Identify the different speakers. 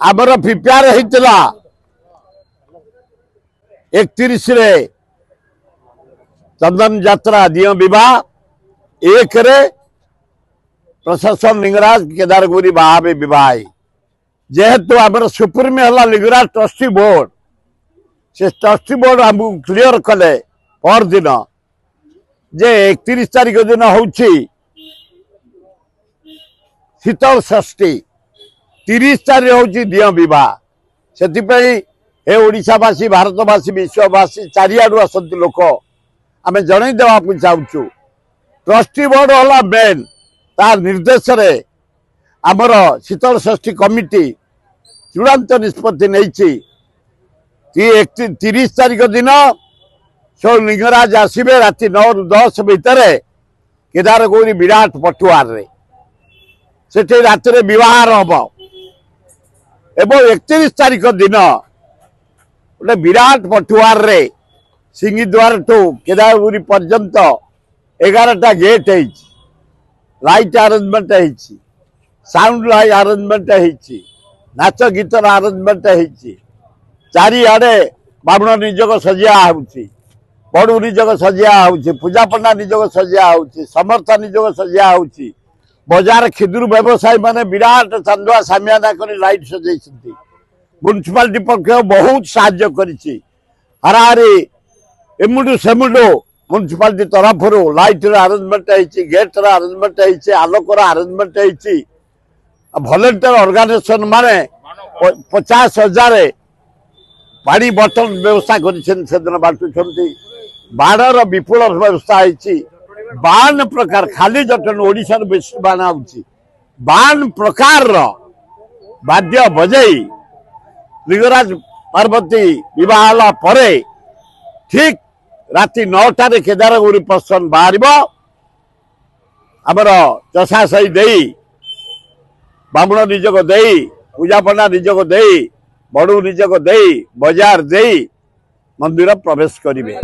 Speaker 1: आमर प्रिपेयर होता 31 रे चंदन यात्रा दियो विवाह 1 रे प्रशासन लिंगराज केदारगौरी बाहाबे विवाह जेहेतु आमर सुप्रीम है लिंगराज ट्रस्टी बोर्ड से ट्रस्टी बोर्ड हमको क्लियर कले पर दिन जे 31 तारीख दिन होची शीतल षष्ठी 30 तारीख होची दियो विवाह से ओडिशावासी भारतवासी विश्ववासी चारिआडू आसती लोक आम जन देवाक चाहूँ ट्रस्टी बोर्ड है मेन तार निर्देश रे आमर शीतल षष्ठी कमिटी चूड़ांत निष्पत्ति नहीं 30 तारीख दिन सब लिंगराज आसबे राति 9 ରୁ 10 भितर केदारगौरी विराट पटुआर रे से रात विवाह हम एवं 31 तारीख दिन गोटे विराट पटुआर रे सिंगीद्वार टू केदारगौरी पर्यंत 11टा गेट है लाइट अरेंजमेंट है साउंड लाइट अरेंजमेंट है नाच गीतर अरेंजमेंट है चारिआडे बामण निजक सजिया होउची बड़ू निजक सजिया होउची पूजा पंडा निजक सजिया होउची समर्थ निजक सजिया होउची बाजार खिदुर व्यवसायी माने विराट चांदुआ सामियाना करी लाइट सजाई म्युनिसिपालिटी पक्ष बहुत साहाय्य करिछि हरारी एमुडू सेमुडू म्युनिसिपालिटी तरफ लाइट अरेंजमेंट है गेट अरेंजमेंट है आलोकर अरेंजमेंट है वॉलंटियर ऑर्गेनाइजेशन माने 50,000 पानी बोतल व्यवस्था कर बांटुंट बाणर विपुल व्यवस्था है 52 प्रकार खाली जटन ओडिशा बेसी बाण आउची 52 प्रकार वाद्य बजई लिंगराज पार्वती विवाह परे ठीक राति 9टा रे केदारगौरी प्रस्थान बाहर आमर चषा सही दे बामण निजक दे पूजा पंडा निजक दे बड़ू निजक दे बाजार दे मंदिर प्रवेश करिवे।